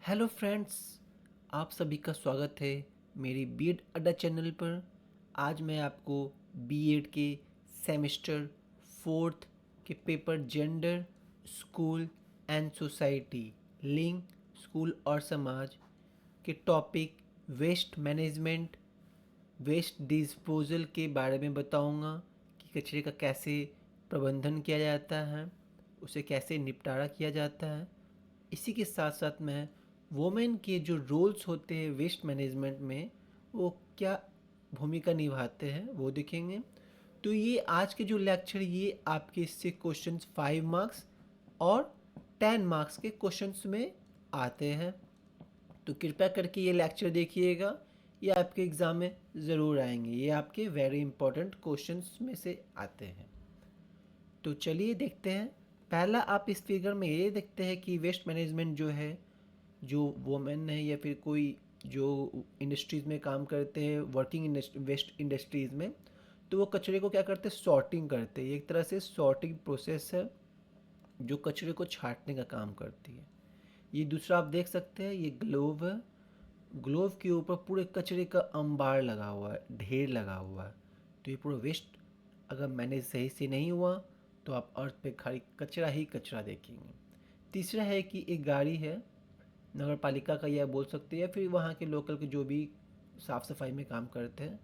Hello friends, आप सभी का स्वागत है मेरी बीएड अड्डा चैनल पर। आज मैं आपको बीएड के सेमेस्टर फोर्थ के paper gender, school and society, लिंग, स्कूल और समाज के topic waste management, waste disposal के बारे में बताऊंगा कि कचरे का कैसे प्रबंधन किया जाता है, उसे कैसे निपटारा किया जाता है। इसी के साथ साथ में वोमेन के जो रोल्स होते हैं वेस्ट मैनेजमेंट में, वो क्या भूमिका निभाते हैं वो देखेंगे। तो ये आज के जो लेक्चर, ये आपके इससे क्वेश्चंस 5 मार्क्स और 10 मार्क्स के क्वेश्चंस में आते हैं। तो कृपया करके ये लेक्चर देखिएगा, ये आपके एग्ज़ाम में ज़रूर आएंगे, ये आपके वेरी इंपॉर्टेंट क्वेश्चंस में से आते हैं। तो चलिए देखते हैं। पहला आप इस फिगर में ये देखते हैं कि वेस्ट मैनेजमेंट जो है, जो वोमेन है या फिर कोई जो इंडस्ट्रीज़ में काम करते हैं, वर्किंग वेस्ट इंडस्ट्रीज़ में, तो वो कचरे को क्या करते हैं, सॉर्टिंग करते हैं। एक तरह से सॉर्टिंग प्रोसेस है जो कचरे को छांटने का काम करती है। ये दूसरा आप देख सकते हैं, ये ग्लोव है। ग्लोव के ऊपर पूरे कचरे का अंबार लगा हुआ है, ढेर लगा हुआ है। तो ये पूरा वेस्ट अगर मैनेज सही से नहीं हुआ तो आप अर्थ पे खाली कचरा ही कचरा देखेंगे। तीसरा है कि एक गाड़ी है, नगर पालिका का यह बोल सकते हैं या फिर वहाँ के लोकल के जो भी साफ़ सफाई में काम करते हैं,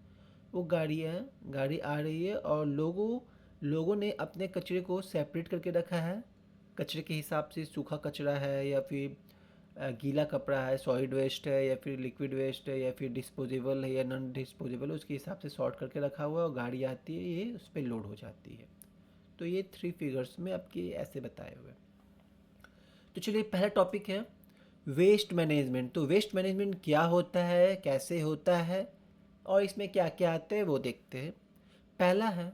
वो गाड़ी है। गाड़ी आ रही है और लोगों ने अपने कचरे को सेपरेट करके रखा है। कचरे के हिसाब से सूखा कचरा है या फिर गीला कपड़ा है, सॉलिड वेस्ट है या फिर लिक्विड वेस्ट है या फिर डिस्पोजेबल है या नॉन डिस्पोजेबल, उसके हिसाब से सॉर्ट करके रखा हुआ है और गाड़ी आती है, ये उस पर लोड हो जाती है। तो ये 3 फिगर्स में आपके ऐसे बताए हुए। तो चलिए, पहला टॉपिक है वेस्ट मैनेजमेंट। तो वेस्ट मैनेजमेंट क्या होता है, कैसे होता है और इसमें क्या क्या आता है वो देखते हैं। पहला है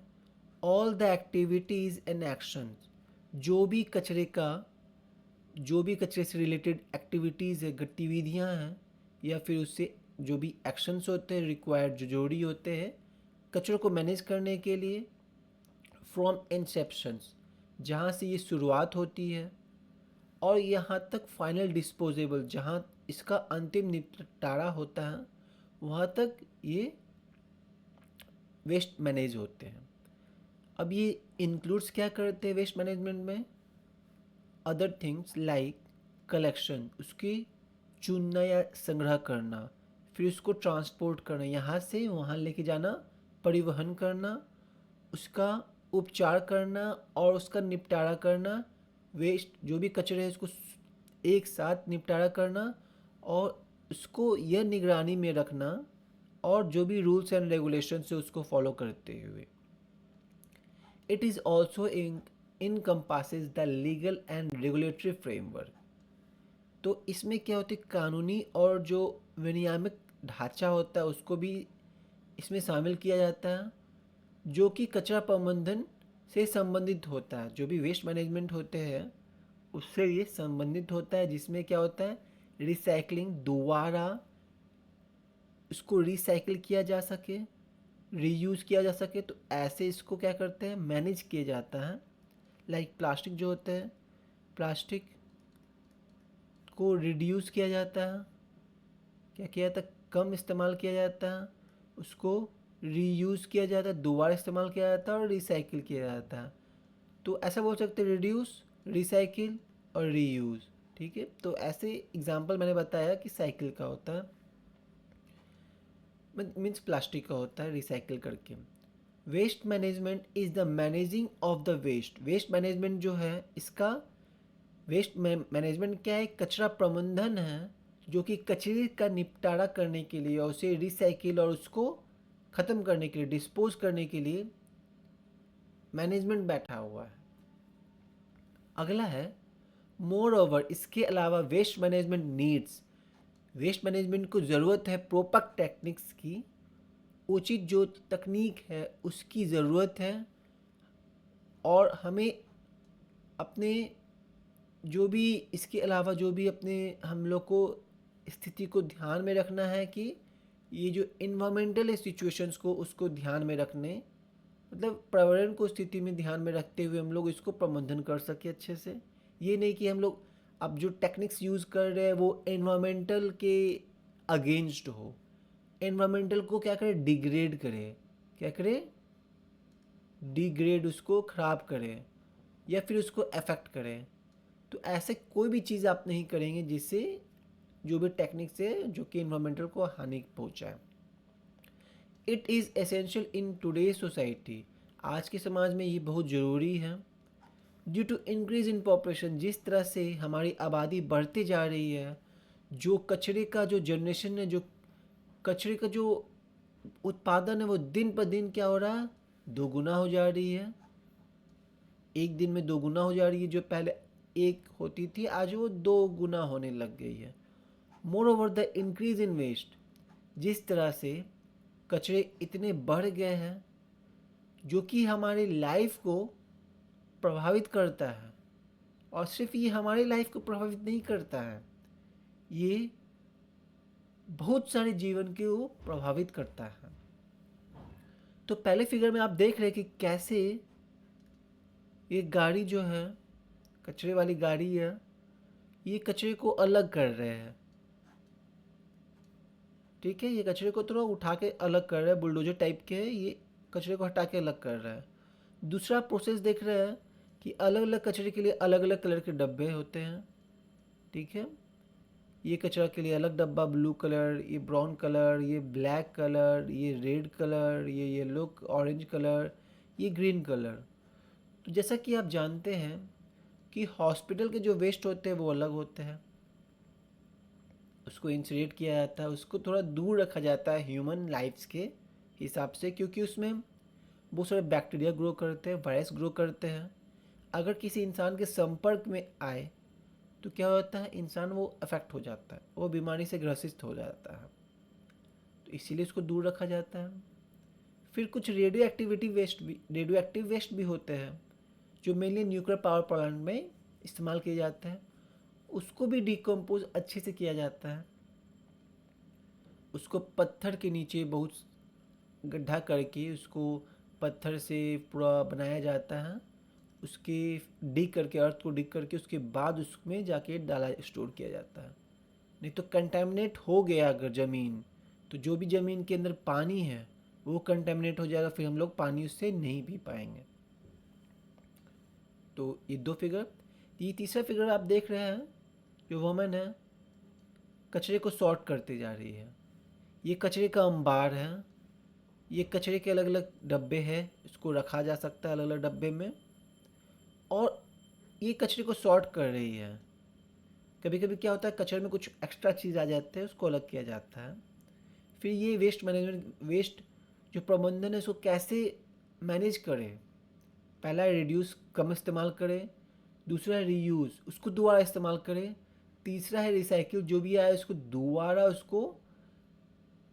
all the activities and actions. जो भी कचरे का, जो भी कचरे से रिलेटेड एक्टिविटीज़ है, गतिविधियाँ हैं या फिर उससे जो भी एक्शंस होते हैं रिक्वायर्ड, जो जरूरी होते हैं कचरों को मैनेज करने के लिए, फ्रॉम इंसेप्शंस, जहाँ से ये शुरुआत होती है और यहाँ तक फाइनल डिस्पोजेबल, जहाँ इसका अंतिम निपटारा होता है, वहाँ तक ये वेस्ट मैनेज होते हैं। अब ये इंक्लूड्स क्या करते हैं वेस्ट मैनेजमेंट में, अदर थिंग्स लाइक कलेक्शन, उसकी चुनना या संग्रह करना, फिर उसको ट्रांसपोर्ट करना, यहाँ से वहाँ लेके जाना, परिवहन करना, उसका उपचार करना और उसका निपटारा करना। वेस्ट जो भी कचरे है उसको एक साथ निपटारा करना और उसको यह निगरानी में रखना और जो भी रूल्स एंड रेगुलेशंस है उसको फॉलो करते हुए। It is also encompasses the legal and regulatory framework. तो इसमें क्या होती है, कानूनी और जो विनियामक ढांचा होता है उसको भी इसमें शामिल किया जाता है, जो कि कचरा प्रबंधन से संबंधित होता है। जो भी वेस्ट मैनेजमेंट होते हैं उससे ये संबंधित होता है, जिसमें क्या होता है, रिसाइकलिंग, दोबारा इसको रिसाइकिल किया जा सके, रीयूज़ किया जा सके। तो ऐसे इसको क्या करते हैं, मैनेज किया जाता है। लाइक प्लास्टिक जो होते हैं, प्लास्टिक को रिड्यूस किया जाता है, क्या किया जाता है, कम इस्तेमाल किया जाता है, उसको रीयूज़ किया जाता है, दोबारा इस्तेमाल किया जाता है और रिसाइकिल किया जाता है। तो ऐसा बोल सकते हैं, रिड्यूस, रिसाइकिल और रीयूज़। ठीक है, तो ऐसे एग्जांपल मैंने बताया कि साइकिल का होता है, मीन्स प्लास्टिक का होता है रिसाइकिल करके। Waste management is the managing of the waste. Waste management जो है इसका, वेस्ट मैनेजमेंट क्या है, कचरा प्रबंधन है, जो कि कचरे का निपटारा करने के लिए और उसे रिसाइकिल और उसको ख़त्म करने के लिए, डिस्पोज करने के लिए मैनेजमेंट बैठा हुआ है। अगला है मोर ओवर, इसके अलावा waste management needs, waste management को ज़रूरत है प्रॉपर टेक्निक्स की, उचित जो तकनीक है उसकी ज़रूरत है। और हमें अपने जो भी इसके अलावा जो भी अपने हम लोग को स्थिति को ध्यान में रखना है कि ये जो इन्वामेंटल सिचुएशंस को उसको ध्यान में रखने, मतलब पर्यावरण को स्थिति में ध्यान में रखते हुए हम लोग इसको प्रबंधन कर सके अच्छे से। ये नहीं कि हम लोग आप जो टेक्निक्स यूज़ कर रहे हैं वो एनवायरमेंटल के अगेंस्ट हो, एनवायरमेंटल को क्या करे, डिग्रेड करे, क्या करे, डिग्रेड, उसको ख़राब करे या फिर उसको अफेक्ट करे। तो ऐसे कोई भी चीज़ आप नहीं करेंगे जिससे जो भी टेक्निक से जो कि इन्वायरमेंटल को हानि पहुंचाए। It is essential in today's society, आज के समाज में ये बहुत ज़रूरी है। Due to increase in population, जिस तरह से हमारी आबादी बढ़ती जा रही है, जो कचरे का जो जनरेशन है, जो कचरे का जो उत्पादन है वो दिन पर दिन क्या हो रहा है, दोगुना हो जा रही है। एक दिन में दोगुना हो जा रही है, जो पहले एक होती थी आज वो दो गुना होने लग गई है। Moreover the increase in waste, जिस तरह से कचरे इतने बढ़ गए हैं जो कि हमारी लाइफ को प्रभावित करता है, और सिर्फ ये हमारी लाइफ को प्रभावित नहीं करता है, ये बहुत सारे जीवन को प्रभावित करता है। तो पहले फिगर में आप देख रहे हैं कि कैसे ये गाड़ी जो है, कचरे वाली गाड़ी है, ये कचरे को अलग कर रहे हैं। ठीक है, ये कचरे को थोड़ा उठा के अलग कर रहा है, बुलडोजर टाइप के है, ये कचरे को हटा के अलग कर रहा है। दूसरा प्रोसेस देख रहे हैं कि अलग अलग कचरे के लिए अलग अलग कलर के डब्बे होते हैं। ठीक है, ये कचरा के लिए अलग डब्बा, ब्लू कलर, ये ब्राउन कलर, ये ब्लैक कलर, ये रेड कलर, ये येलो ऑरेंज कलर, ये ग्रीन कलर। तो जैसा कि आप जानते हैं कि हॉस्पिटल के जो वेस्ट होते हैं वो अलग होते हैं, उसको इंसिनेरेट किया जाता है, उसको थोड़ा दूर रखा जाता है ह्यूमन लाइफ्स के हिसाब से, क्योंकि उसमें बहुत सारे बैक्टीरिया ग्रो करते हैं, वायरस ग्रो करते हैं। अगर किसी इंसान के संपर्क में आए तो क्या होता है, इंसान वो अफेक्ट हो जाता है, वो बीमारी से ग्रसित हो जाता है, तो इसीलिए उसको दूर रखा जाता है। फिर कुछ रेडियो एक्टिव वेस्ट भी होते हैं जो मेनली न्यूक्लियर पावर प्लांट में इस्तेमाल किए जाते हैं, उसको भी डिकम्पोज अच्छे से किया जाता है। उसको पत्थर के नीचे बहुत गड्ढा करके उसको पत्थर से पूरा बनाया जाता है, उसके डिग करके, अर्थ को डिग करके उसके बाद उसमें जाके डाला स्टोर किया जाता है। नहीं तो कंटेमिनेट हो गया अगर ज़मीन, तो जो भी ज़मीन के अंदर पानी है वो कंटेमिनेट हो जाएगा, फिर हम लोग पानी उससे नहीं पी पाएंगे। तो ये दो फिगर। ये तीसरा फिगर आप देख रहे हैं, जो वुमन है कचरे को सॉर्ट करती जा रही है। ये कचरे का अंबार है, ये कचरे के अलग अलग डब्बे हैं, इसको रखा जा सकता है अलग अलग डब्बे में, और ये कचरे को सॉर्ट कर रही है। कभी कभी क्या होता है, कचरे में कुछ एक्स्ट्रा चीज़ आ जाते हैं, उसको अलग किया जाता है। फिर ये वेस्ट मैनेजमेंट, वेस्ट जो प्रबंधन है उसको कैसे मैनेज करें। पहला रिड्यूस, कम इस्तेमाल करें। दूसरा है रीयूज़, उसको दोबारा इस्तेमाल करें। तीसरा है रिसाइकिल, जो भी आया उसको दोबारा, उसको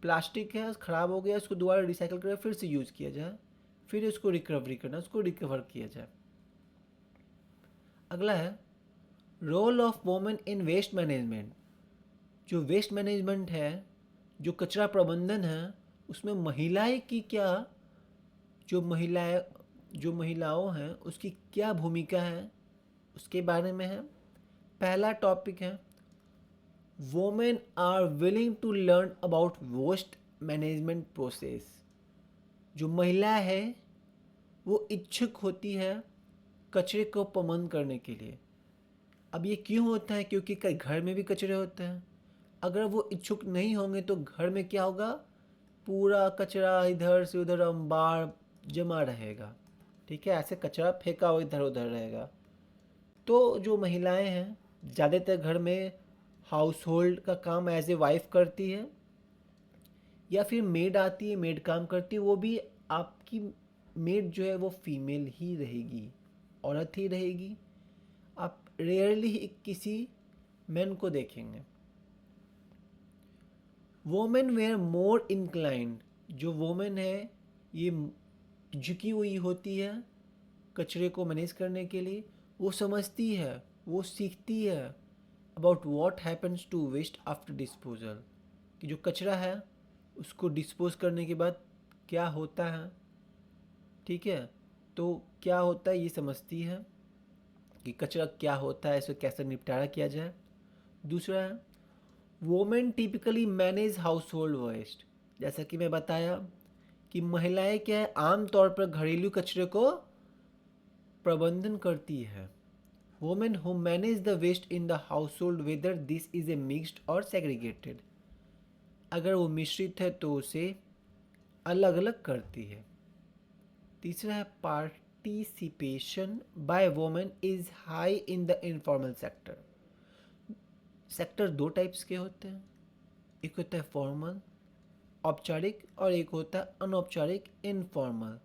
प्लास्टिक है ख़राब हो गया उसको दोबारा रिसाइकिल करें, फिर से यूज़ किया जाए, फिर उसको रिकवरी करना, उसको रिकवर किया जाए। अगला है role of women in waste management. जो वेस्ट मैनेजमेंट है, जो कचरा प्रबंधन है, उसमें महिलाएं की क्या, जो महिलाओं हैं उसकी क्या भूमिका है, उसके बारे में है। पहला टॉपिक है women are willing to learn about waste management process. जो महिला है वो इच्छुक होती है कचरे को प्रबंधन करने के लिए। अब ये क्यों होता है, क्योंकि कई घर में भी कचरे होते हैं। अगर वो इच्छुक नहीं होंगे तो घर में क्या होगा, पूरा कचरा इधर से उधर अंबार जमा रहेगा। ठीक है, ऐसे कचरा फेंका हुआ इधर उधर रहेगा। तो जो महिलाएं हैं ज़्यादातर घर में हाउस होल्ड का काम एज ए वाइफ करती है, या फिर मेड आती है, मेड काम करती है, वो भी आपकी मेड जो है वो फीमेल ही रहेगी, औरत ही रहेगी। आप रेयरली किसी मैन को देखेंगे। वोमेन वेयर मोर इंक्लाइंड, जो वोमेन है ये झुकी हुई होती है कचरे को मैनेज करने के लिए। वो समझती है, वो सीखती है about what happens to waste after disposal, कि जो कचरा है उसको डिस्पोज करने के बाद क्या होता है। ठीक है, तो क्या होता है ये समझती है। कि कचरा क्या होता है, इसे कैसे निपटारा किया जाए। दूसरा है women typically manage household waste. जैसा कि मैं बताया कि महिलाएं क्या है, आमतौर पर घरेलू कचरे को प्रबंधन करती है। Women who manage the waste in the household whether this is a mixed और सेग्रीगेटेड, अगर वो मिश्रित है तो उसे अलग अलग करती है। तीसरा है participation by women is high in the informal sector. Sector दो टाइप्स के होते हैं, एक होता है फॉर्मल औपचारिक और एक होता है अनौपचारिक इनफॉर्मल।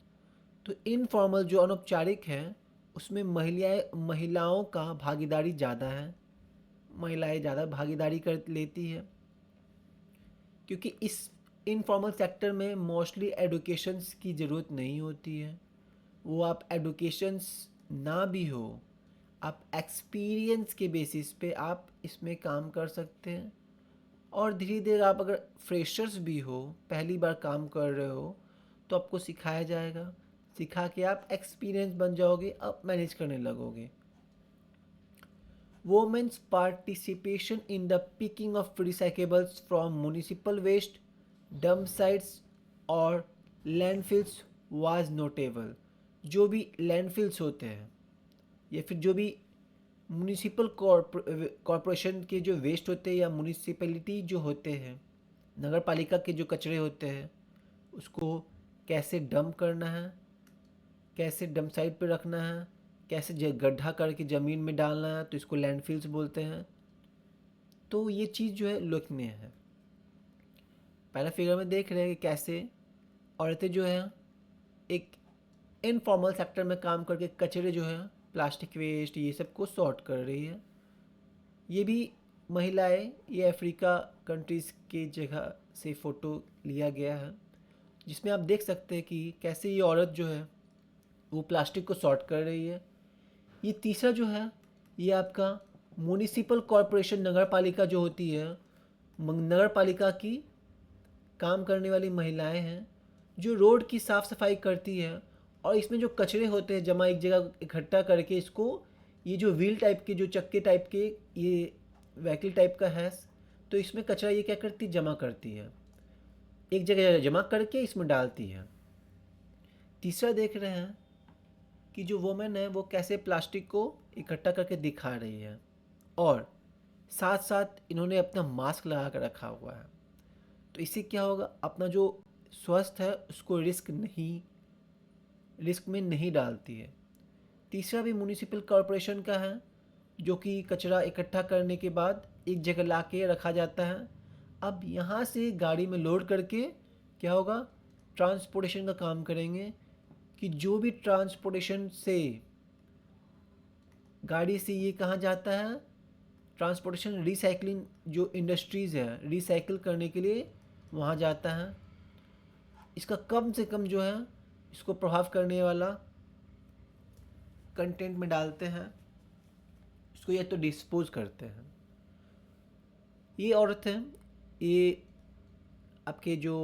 तो इनफॉर्मल जो अनौपचारिक है उसमें महिलाओं का भागीदारी ज़्यादा है, महिलाएं ज़्यादा भागीदारी कर लेती है, क्योंकि इस इनफॉर्मल सेक्टर में मोस्टली एडुकेशंस की ज़रूरत नहीं होती है। वो आप एडुकेशंस ना भी हो, आप एक्सपीरियंस के बेसिस पे आप इसमें काम कर सकते हैं। और धीरे धीरे आप अगर फ्रेशर्स भी हो, पहली बार काम कर रहे हो, तो आपको सिखाया जाएगा, सिखा के आप एक्सपीरियंस बन जाओगे, आप मैनेज करने लगोगे। Women's participation in the picking of recyclables from municipal waste, dump sites और landfills was notable। जो भी landfills होते हैं या फिर जो भी म्यूनिसिपल कॉरपोरेशन के जो वेस्ट होते हैं या म्यूनिसिपैलिटी जो होते हैं, नगर पालिका के जो कचरे होते हैं, उसको कैसे डंप करना है, कैसे डंप साइट पे रखना है, कैसे गड्ढा करके ज़मीन में डालना है, तो इसको लैंडफिल्स बोलते हैं। तो ये चीज़ जो है उल्लेखनीय है। पहला फिगर में देख रहे हैं कि कैसे औरतें जो हैं एक इनफॉर्मल सेक्टर में काम करके कचरे जो है प्लास्टिक वेस्ट ये सब को सॉर्ट कर रही है। ये भी महिलाएं, ये अफ्रीका कंट्रीज़ के जगह से फ़ोटो लिया गया है, जिसमें आप देख सकते हैं कि कैसे ये औरत जो है वो प्लास्टिक को सॉर्ट कर रही है। ये तीसरा जो है ये आपका म्यूनिसिपल कॉरपोरेशन नगर पालिका जो होती है, नगर पालिका की काम करने वाली महिलाएं हैं जो रोड की साफ़ सफाई करती है, और इसमें जो कचरे होते हैं जमा एक जगह इकट्ठा करके इसको, ये जो व्हील टाइप के जो चक्के टाइप के ये व्हीकल टाइप का है, तो इसमें कचरा ये क्या करती है, जमा करती है, एक जगह जमा करके इसमें डालती है। तीसरा देख रहे हैं कि जो वोमेन है वो कैसे प्लास्टिक को इकट्ठा करके दिखा रही है, और साथ साथ इन्होंने अपना मास्क लगा कर रखा हुआ है। तो इससे क्या होगा, अपना जो स्वास्थ्य है उसको रिस्क में नहीं डालती है। तीसरा भी म्यूनिसिपल कॉरपोरेशन का है, जो कि कचरा इकट्ठा करने के बाद एक जगह ला के रखा जाता है। अब यहाँ से गाड़ी में लोड करके क्या होगा, ट्रांसपोर्टेशन का काम करेंगे, कि जो भी ट्रांसपोर्टेशन से गाड़ी से ये कहाँ जाता है, ट्रांसपोर्टेशन रिसाइकलिंग जो इंडस्ट्रीज़ है रिसाइकिल करने के लिए वहाँ जाता है। इसका कम से कम जो है इसको प्रभाव करने वाला कंटेंट में डालते हैं, इसको या तो डिस्पोज करते हैं। ये औरत है, ये आपके जो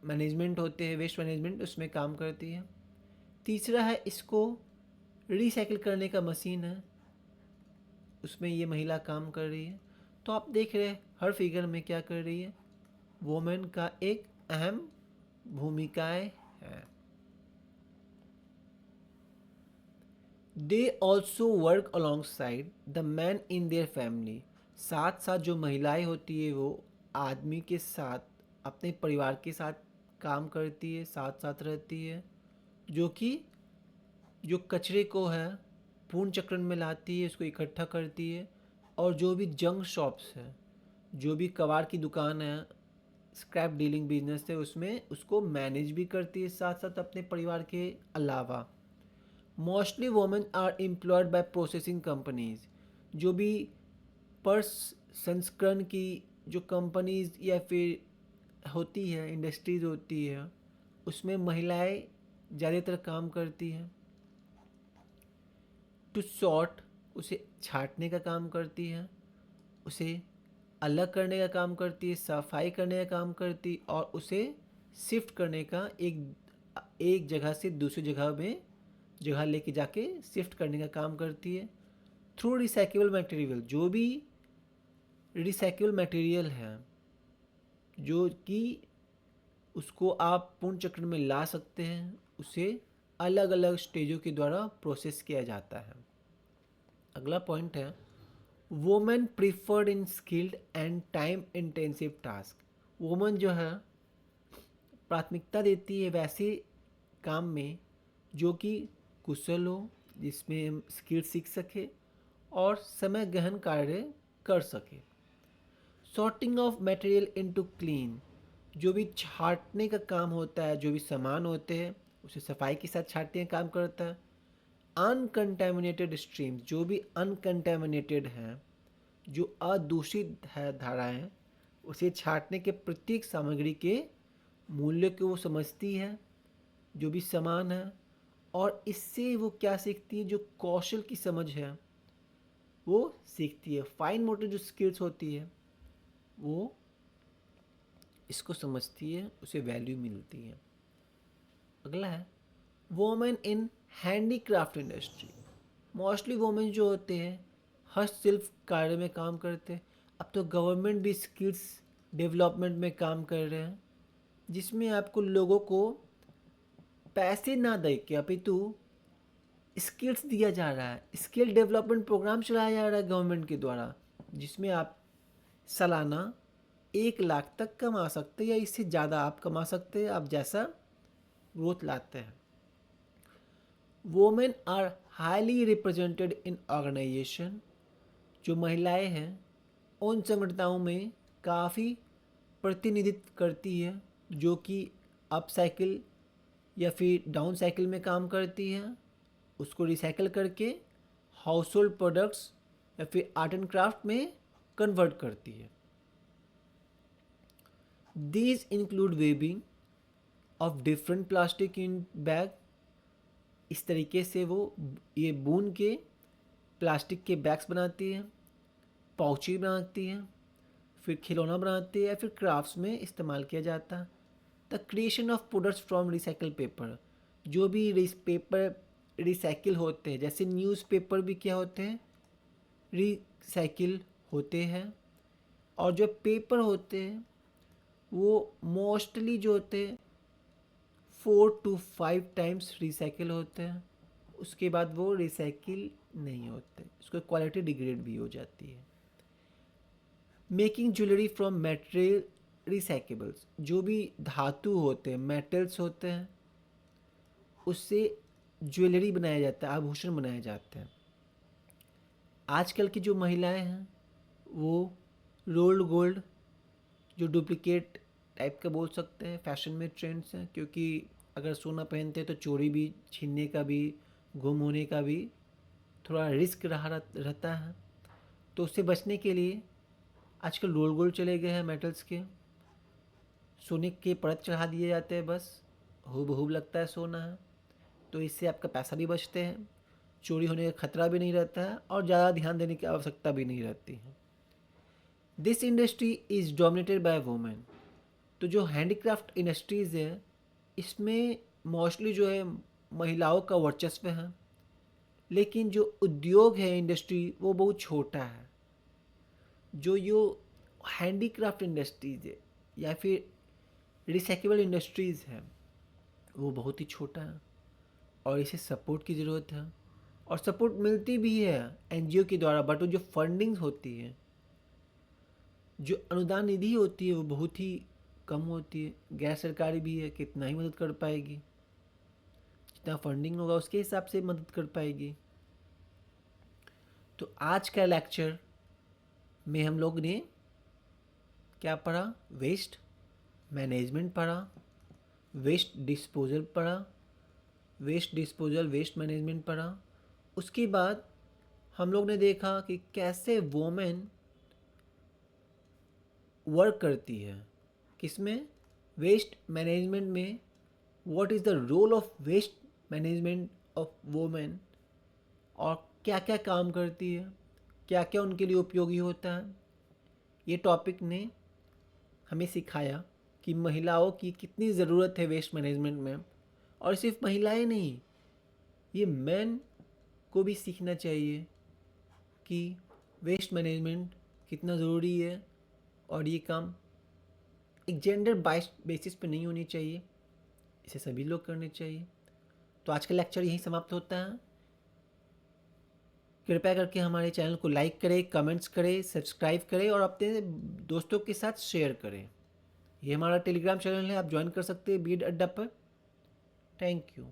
मैनेजमेंट होते हैं वेस्ट मैनेजमेंट उसमें काम करती है। तीसरा है इसको रिसाइकिल करने का मशीन है, उसमें ये महिला काम कर रही है। तो आप देख रहे हैं हर फिगर में क्या कर रही है, वोमेन का एक अहम भूमिकाएं है। They also work alongside the man in their family. साथ साथ जो महिलाएं होती है वो आदमी के साथ अपने परिवार के साथ काम करती है, साथ साथ रहती है, जो कि जो कचरे को है पूर्ण चक्रण में लाती है, उसको इकट्ठा करती है, और जो भी जंक शॉप्स है, जो भी कबाड़ की दुकान है, स्क्रैप डीलिंग बिजनेस है, उसमें उसको मैनेज भी करती है साथ साथ अपने परिवार के अलावा। Mostly women are employed by processing companies. जो भी पर्स संस्करण की जो कंपनीज या फिर होती है, इंडस्ट्रीज होती है, उसमें महिलाएं ज़्यादातर काम करती हैं। टू सॉर्ट, उसे छाँटने का काम करती है, उसे अलग करने का काम करती है, सफाई करने का काम करती, और उसे शिफ्ट करने का एक जगह से दूसरी जगह में जगह लेके जाके शिफ्ट करने का काम करती है। थ्रू रिसाइकेबल मटेरियल, जो भी रिसाइकेबल मटेरियल है जो कि उसको आप पूर्ण चक्र में ला सकते हैं, उसे अलग अलग स्टेजों के द्वारा प्रोसेस किया जाता है। अगला पॉइंट है women preferred in skilled and time intensive task. Women जो है प्राथमिकता देती है वैसे काम में जो कि कुशल हो, जिसमें हम स्किल सीख सके और समय गहन कार्य कर सके। Sorting of material into clean, जो भी छांटने का काम होता है, जो भी सामान होते हैं उसे सफाई के साथ छांटने का काम करता है। अनकंटेमिनेटेड स्ट्रीम्स, जो भी अनकंटेमिनेटेड हैं, जो अदूषित है धाराएं, उसे छांटने के प्रत्येक सामग्री के मूल्य को वो समझती है, जो भी सामान है, और इससे वो क्या सीखती है, जो कौशल की समझ है वो सीखती है। फाइन मोटर जो स्किल्स होती है वो इसको समझती है, उसे वैल्यू मिलती है। अगला है वोमेन इन हैंडीक्राफ्ट इंडस्ट्री। मोस्टली वोमेन जो होते हैं हस्तशिल्प कार्य में काम करते हैं। अब तो गवर्नमेंट भी स्किल्स डेवलपमेंट में काम कर रहे हैं, जिसमें आपको लोगों को पैसे ना दे के अपितु स्किल्स दिया जा रहा है। स्किल डेवलपमेंट प्रोग्राम चलाया जा रहा है गवर्नमेंट के द्वारा, जिसमें आप सालाना 1 लाख तक कमा सकते हैं या इससे ज़्यादा आप कमा सकते हैं, आप जैसा ग्रोथ लाते हैं। Women are highly represented in organisation, जो महिलाएं हैं उन संगठनों में काफ़ी प्रतिनिधित्व करती है, जो कि अप साइकिल या फिर डाउन साइकिल में काम करती है, उसको रिसाइकिल करके हाउस होल्ड प्रोडक्ट्स या फिर आर्ट एंड क्राफ्ट में कन्वर्ट करती है। These include weaving of different plastic in bag। इस तरीके से वो ये बुन के प्लास्टिक के बैग्स बनाती है, पाउची बनाती है, फिर खिलौना बनाती है या फिर क्राफ्ट्स में इस्तेमाल किया जाता है। The creation of products from recycle paper, जो भी पेपर रिसाइकिल होते हैं, जैसे न्यूज़पेपर भी क्या होते हैं, रिसाइकिल होते हैं। और जो पेपर होते हैं वो मोस्टली जो होते हैं 4 to 5 टाइम्स रिसाइकिल होते हैं, उसके बाद वो रिसाइकिल नहीं होते, उसकी क्वालिटी डिग्रेड भी हो जाती है। मेकिंग ज्वेलरी फ्रॉम मेटेरियल रिसाइकेबल्स, जो भी धातु होते हैं, मेटल्स होते हैं, उससे ज्वेलरी बनाया जाता है, आभूषण बनाए जाते हैं। आजकल की जो महिलाएं हैं वो रोल्ड गोल्ड, जो डुप्लीकेट टाइप का बोल सकते हैं, फैशन में ट्रेंड्स हैं, क्योंकि अगर सोना पहनते हैं तो चोरी भी, छीनने का भी, गुम होने का भी थोड़ा रिस्क रहता है। तो उससे बचने के लिए आजकल रोल गोल्ड चले गए हैं मेटल्स के, सोने के परत चढ़ा दिए जाते हैं, बस हूबहू लगता है सोना है। तो इससे आपका पैसा भी बचते हैं, चोरी होने का खतरा भी नहीं रहता है और ज़्यादा ध्यान देने की आवश्यकता भी नहीं रहती है। This industry is dominated by women. तो जो हैंडीक्राफ्ट इंडस्ट्रीज़ है इसमें मोस्टली जो है महिलाओं का वर्चस्व है, लेकिन जो उद्योग है, इंडस्ट्री, वो बहुत छोटा है। जो हैंडीक्राफ्ट इंडस्ट्रीज़ है या फिर रिसाइकेबल इंडस्ट्रीज़ है वो बहुत ही छोटा है और इसे सपोर्ट की ज़रूरत है। और सपोर्ट मिलती भी है एनजीओ के द्वारा, बट वो जो फंडिंग होती है, जो अनुदान निधि होती है वो बहुत ही कम होती है। गैर सरकारी भी है, कितना ही मदद कर पाएगी, जितना फंडिंग होगा उसके हिसाब से मदद कर पाएगी। तो आज का लेक्चर में हम लोग ने क्या पढ़ा, वेस्ट मैनेजमेंट पढ़ा, वेस्ट डिस्पोजल पढ़ा, वेस्ट डिस्पोजल वेस्ट मैनेजमेंट पढ़ा। उसके बाद हम लोग ने देखा कि कैसे वोमेन वर्क करती है, किसमें, वेस्ट मैनेजमेंट में। What is the role of waste management of women, और क्या क्या काम करती है, क्या क्या उनके लिए उपयोगी होता है। ये टॉपिक ने हमें सिखाया कि महिलाओं की कितनी ज़रूरत है वेस्ट मैनेजमेंट में। और सिर्फ महिलाएं नहीं, ये मेन को भी सीखना चाहिए। कि वेस्ट मैनेजमेंट कितना ज़रूरी है और ये काम एक जेंडर बेसिस पे नहीं होनी चाहिए, इसे सभी लोग करने चाहिए। तो आज का लेक्चर यहीं समाप्त होता है। कृपया करके हमारे चैनल को लाइक करें, कमेंट्स करें, सब्सक्राइब करें और अपने दोस्तों के साथ शेयर करें। ये हमारा टेलीग्राम चैनल है, आप ज्वाइन कर सकते हैं बीएड अड्डा पर। Thank you.